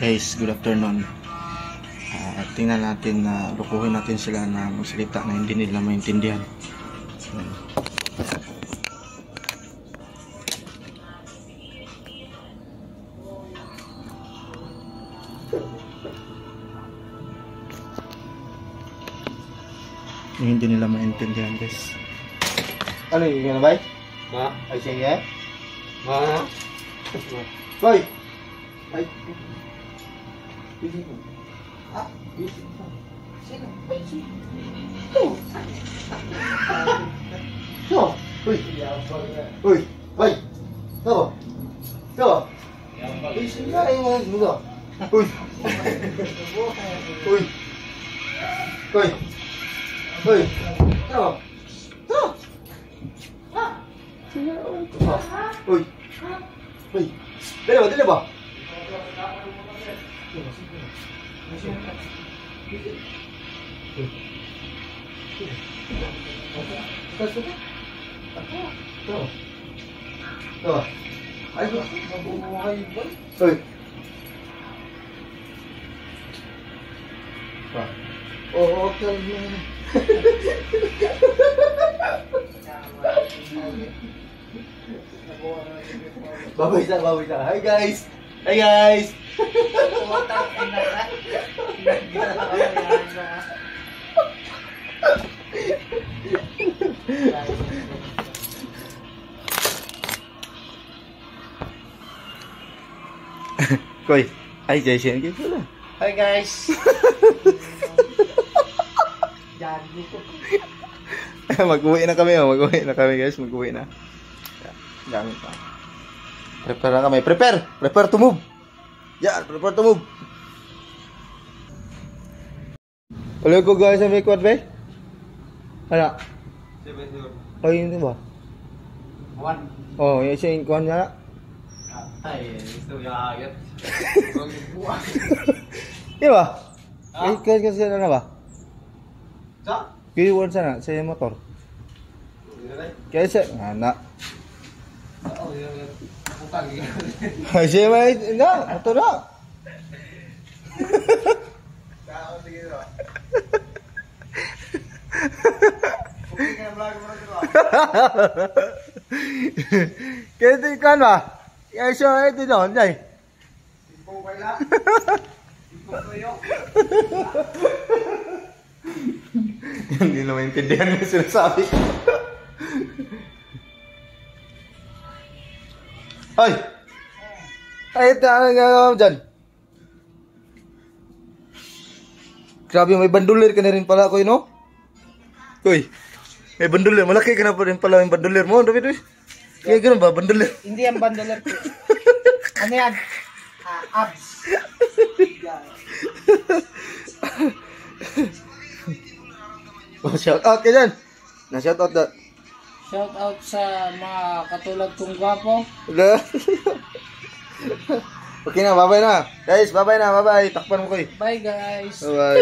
Guys, good afternoon. Tingnan natin na lukuhin natin sila na magsalita na hindi nila maintindihan. Hindi nila maintindihan, guys. Ano yung bay? Ma? Ay siya Ma? Boy! Ay! Ah? Sino? So, uy! Uy! Bay! Sabo! Sabo! Uy! Sila ay mga muda! Uy! Uy! Uy! Uy! Sabo! Sabo! Uy! Uy! Dali ba? Dali ba? Ay, mabuhay ba? Uy! Oo, okay. Babay sa. Hi guys! Hi guys! Koy, hi Jason gitu lah. Hi guys! Mag-uwi na kami, guys, mag-uwi na. Dami pa. Prepare na kami. Prepare to move. Yan, prepare to move. Ulit ko guys sa record ba? Ano? Oh, yun ba? One. Oh, yung isa yung kuhan niya. Ay, gusto yung agad. Iya ba? Kasi na ba? Sa? Kiwan sana sa motor. Kaya sa anak. Oo, yung putang yun. Ay, siya may na, ito na. Kaya ito ikan ba? Kaya siya ito doon, jay. Hindi na maintindihan mo sinasabi. Ay! Ay, ito ang gagawin mo dyan. Grabe, may bandulir ka na rin pala, Koy, no? Koy, may bandulir. Malaki ka na pa rin pala yung bandulir mo. David, kaya ganun ba, bandulir? Hindi ang bandaler ko. Ano yan? Abs. Oh, shout out ka dyan. Na-shout out na. Shout out sa mga katulad kong gwapo. Okay na, bye-bye na. Guys, bye-bye na, bye-bye. Takpan mo, Koy. Bye guys. Bye-bye.